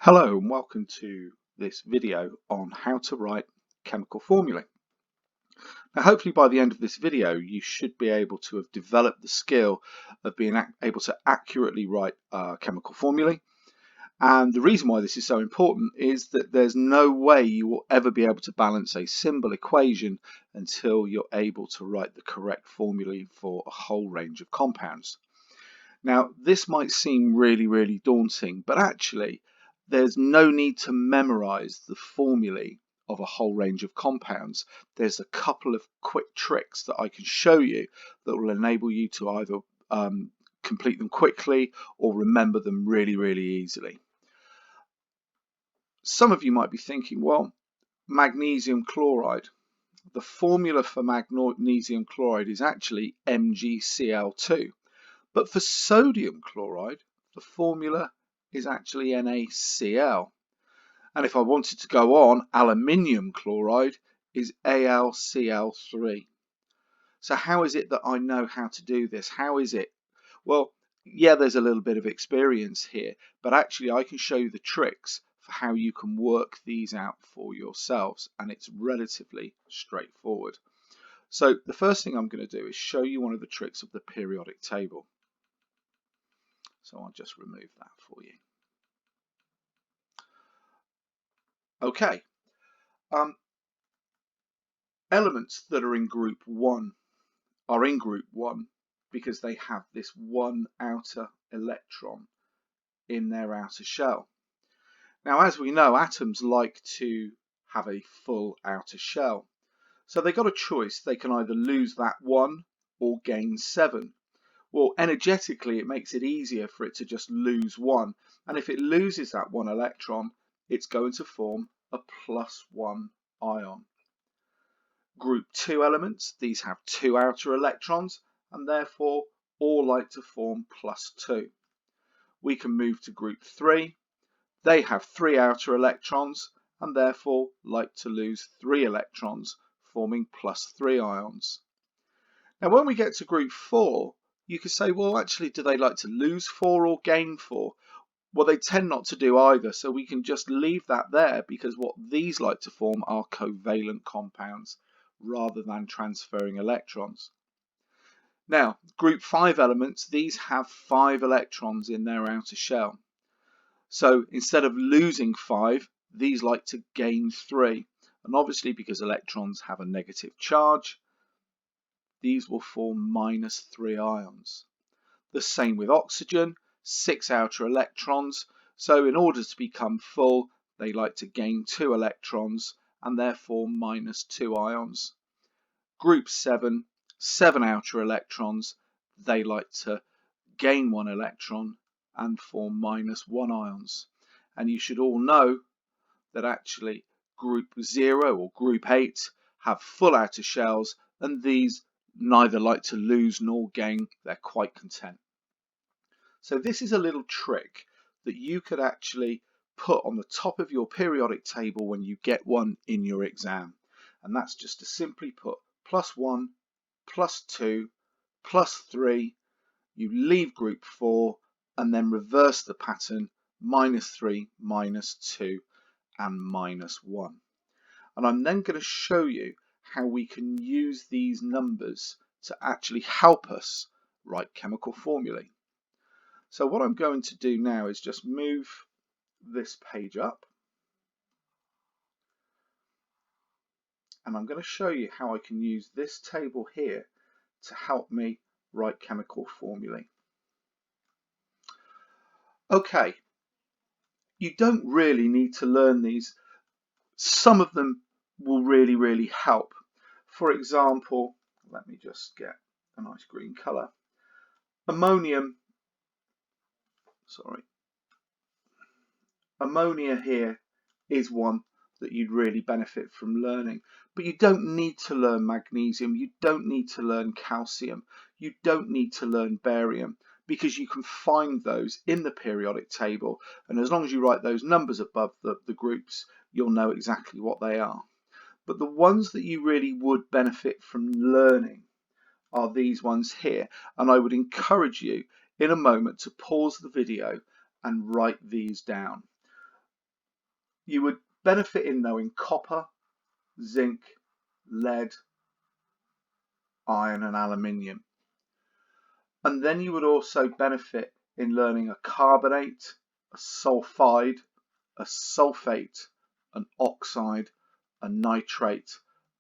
Hello and welcome to this video on how to write chemical formulae. Now hopefully by the end of this video you should be able to have developed the skill of being able to accurately write chemical formulae, and the reason why this is so important is that there's no way you will ever be able to balance a simple equation until you're able to write the correct formulae for a whole range of compounds. Now this might seem really daunting, but actually there's no need to memorize the formulae of a whole range of compounds. There's a couple of quick tricks that I can show you that will enable you to either complete them quickly or remember them really easily. Some of you might be thinking, well, magnesium chloride. The formula for magnesium chloride is actually MgCl2. But for sodium chloride, the formula is actually NaCl. And if I wanted to go on, aluminium chloride is AlCl3. So how is it that I know how to do this? How is it? Well, yeah, there's a little bit of experience here, but actually I can show you the tricks for how you can work these out for yourselves, and it's relatively straightforward. So the first thing I'm going to do is show you one of the tricks of the periodic table. So I'll just remove that for you. Okay, elements that are in group 1 are in group 1 because they have this one outer electron in their outer shell. Now, as we know, atoms like to have a full outer shell. So they got a choice. They can either lose that 1 or gain 7. Well, energetically, it makes it easier for it to just lose 1. And if it loses that 1 electron, it's going to form a +1 ion. Group 2 elements, these have 2 outer electrons and therefore all like to form +2. We can move to group 3. They have 3 outer electrons and therefore like to lose 3 electrons, forming +3 ions. Now when we get to group 4, you could say, well, actually, do they like to lose 4 or gain 4? Well, they tend not to do either, so we can just leave that there because what these like to form are covalent compounds rather than transferring electrons. Now, group 5 elements, these have 5 electrons in their outer shell. So instead of losing 5, these like to gain 3. And obviously, because electrons have a negative charge, these will form -3 ions. The same with oxygen, 6 outer electrons, so in order to become full, they like to gain 2 electrons and therefore -2 ions. Group 7, 7 outer electrons, they like to gain 1 electron and form -1 ions. And you should all know that actually group 0 or group 8 have full outer shells, and these neither like to lose nor gain, they're quite content. So this is a little trick that you could actually put on the top of your periodic table when you get one in your exam. And that's just to simply put +1, +2, +3, you leave group 4 and then reverse the pattern, -3, -2 and -1. And I'm then going to show you how we can use these numbers to actually help us write chemical formulae. So what I'm going to do now is just move this page up, and I'm going to show you how I can use this table here to help me write chemical formulae. Okay, you don't really need to learn these. Some of them will really help. For example, let me just get a nice green color. Ammonia here is one that you'd really benefit from learning. But you don't need to learn magnesium, you don't need to learn calcium, you don't need to learn barium, because you can find those in the periodic table, and as long as you write those numbers above the groups, you'll know exactly what they are. But the ones that you really would benefit from learning are these ones here, and I would encourage you in a moment to pause the video and write these down. you would benefit in knowing copper, zinc, lead, iron and aluminium. And then you would also benefit in learning a carbonate, a sulfide, a sulfate, an oxide, a nitrate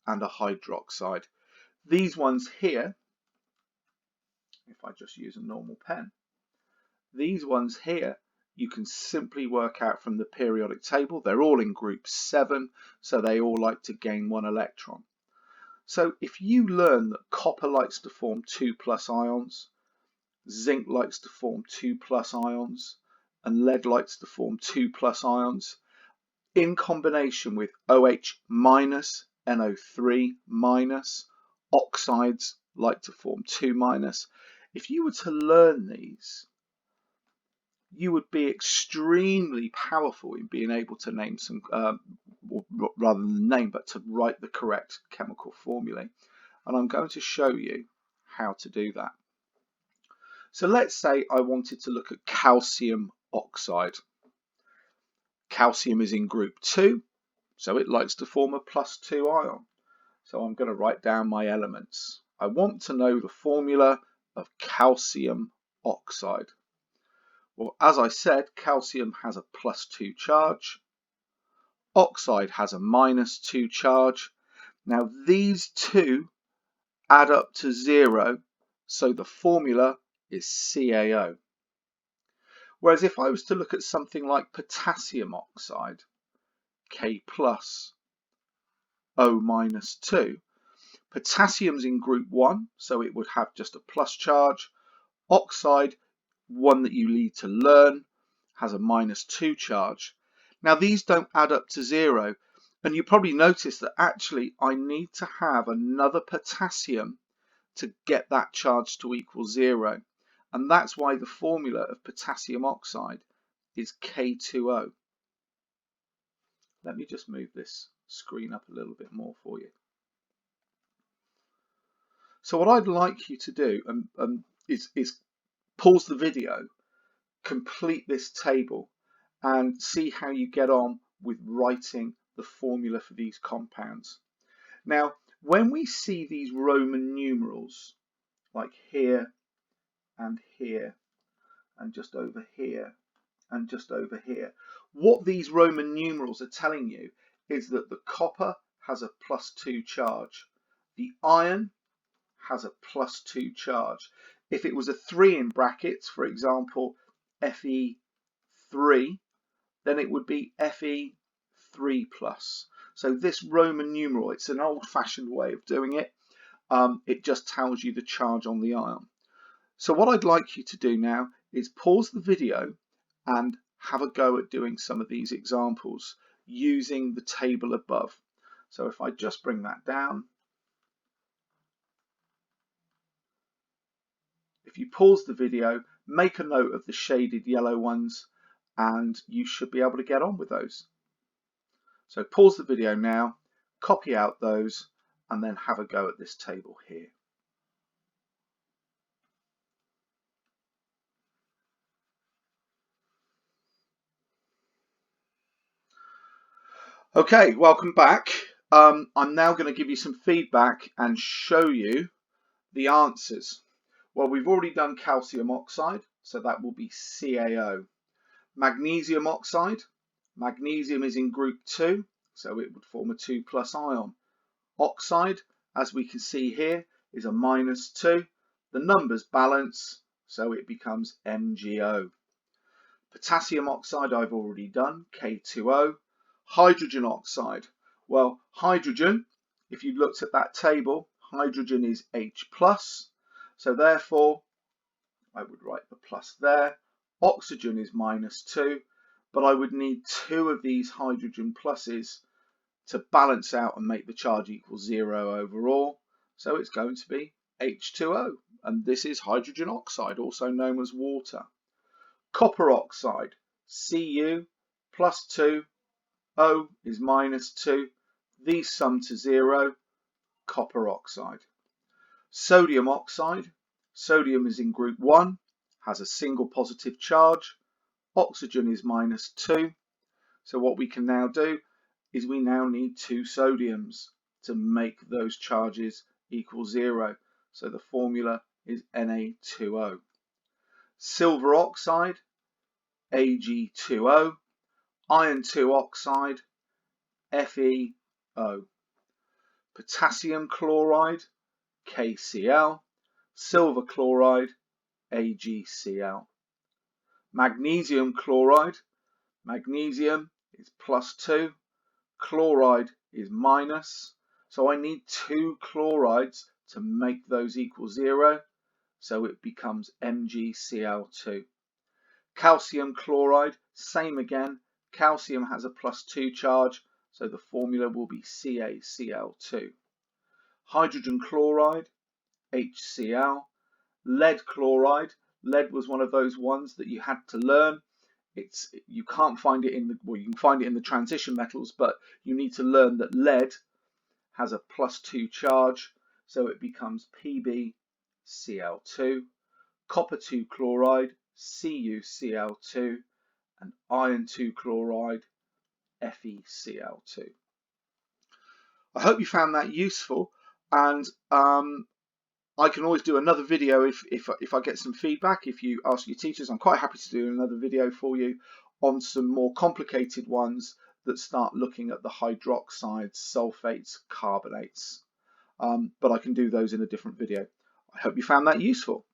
and a hydroxide. These ones here, if I just use a normal pen, these ones here you can simply work out from the periodic table. They're all in group 7, so they all like to gain 1 electron. So if you learn that copper likes to form 2+ ions, zinc likes to form 2+ ions, and lead likes to form 2+ ions, in combination with OH minus, NO3 minus, oxides like to form 2-. If you were to learn these, you would be extremely powerful in being able to name some, or rather than name, but to write the correct chemical formulae. And I'm going to show you how to do that. So let's say I wanted to look at calcium oxide. Calcium is in group 2, so it likes to form a +2 ion. So I'm going to write down my elements. I want to know the formula of calcium oxide. Well, as I said, calcium has a +2 charge. Oxide has a -2 charge. Now these two add up to 0, so the formula is CaO. Whereas if I was to look at something like potassium oxide, K+, O-2, potassium's in group 1, so it would have just a plus charge. Oxide, one that you need to learn, has a -2 charge. Now these don't add up to 0, and you probably notice that actually I need to have another potassium to get that charge to equal 0, and that's why the formula of potassium oxide is K2O. Let me just move this screen up a little bit more for you. So what I'd like you to do is pause the video, complete this table, and see how you get on with writing the formula for these compounds. Now, when we see these Roman numerals, like here and here, and just over here, and just over here, what these Roman numerals are telling you is that the copper has a +2 charge. The iron has a +2 charge. If it was a 3 in brackets, for example, Fe3, then it would be Fe3+. So this Roman numeral, it's an old-fashioned way of doing it. It just tells you the charge on the ion. So what I'd like you to do now is pause the video and have a go at doing some of these examples using the table above. So if I just bring that down, if you pause the video, make a note of the shaded yellow ones, and you should be able to get on with those. So pause the video now, copy out those, and then have a go at this table here. Okay, welcome back. I'm now going to give you some feedback and show you the answers. Well, we've already done calcium oxide, so that will be CaO. Magnesium oxide, magnesium is in group 2, so it would form a 2+ ion. Oxide, as we can see here, is a -2. The numbers balance, so it becomes MgO. Potassium oxide I've already done, K2O. Hydrogen oxide, well, hydrogen, if you looked at that table, hydrogen is H+, so therefore I would write the plus there. Oxygen is -2, but I would need 2 of these hydrogen pluses to balance out and make the charge equal 0 overall, so it's going to be H2O, and this is hydrogen oxide, also known as water. Copper oxide, Cu +2, O is -2, these sum to 0, copper oxide. Sodium oxide, sodium is in group 1, has a single positive charge, oxygen is -2, So what we can now do is we now need 2 sodiums to make those charges equal 0. So the formula is Na2O. Silver oxide, Ag2O. Iron 2 oxide, FeO. Potassium chloride, KCl. Silver chloride, AgCl. Magnesium chloride, magnesium is +2, chloride is minus, so I need 2 chlorides to make those equal 0, so it becomes MgCl2. Calcium chloride, same again, calcium has a +2 charge, so the formula will be CaCl2. Hydrogen chloride, HCl. Lead chloride, lead was one of those ones that you had to learn. You can't find it in the, well, you can find it in the transition metals, but you need to learn that lead has a +2 charge, so it becomes PbCl2. Copper 2 chloride, CuCl2, and iron 2 chloride, FeCl2. I hope you found that useful, and I can always do another video if I get some feedback. If you ask your teachers, I'm quite happy to do another video for you on some more complicated ones that start looking at the hydroxides, sulfates, carbonates. But I can do those in a different video. I hope you found that useful.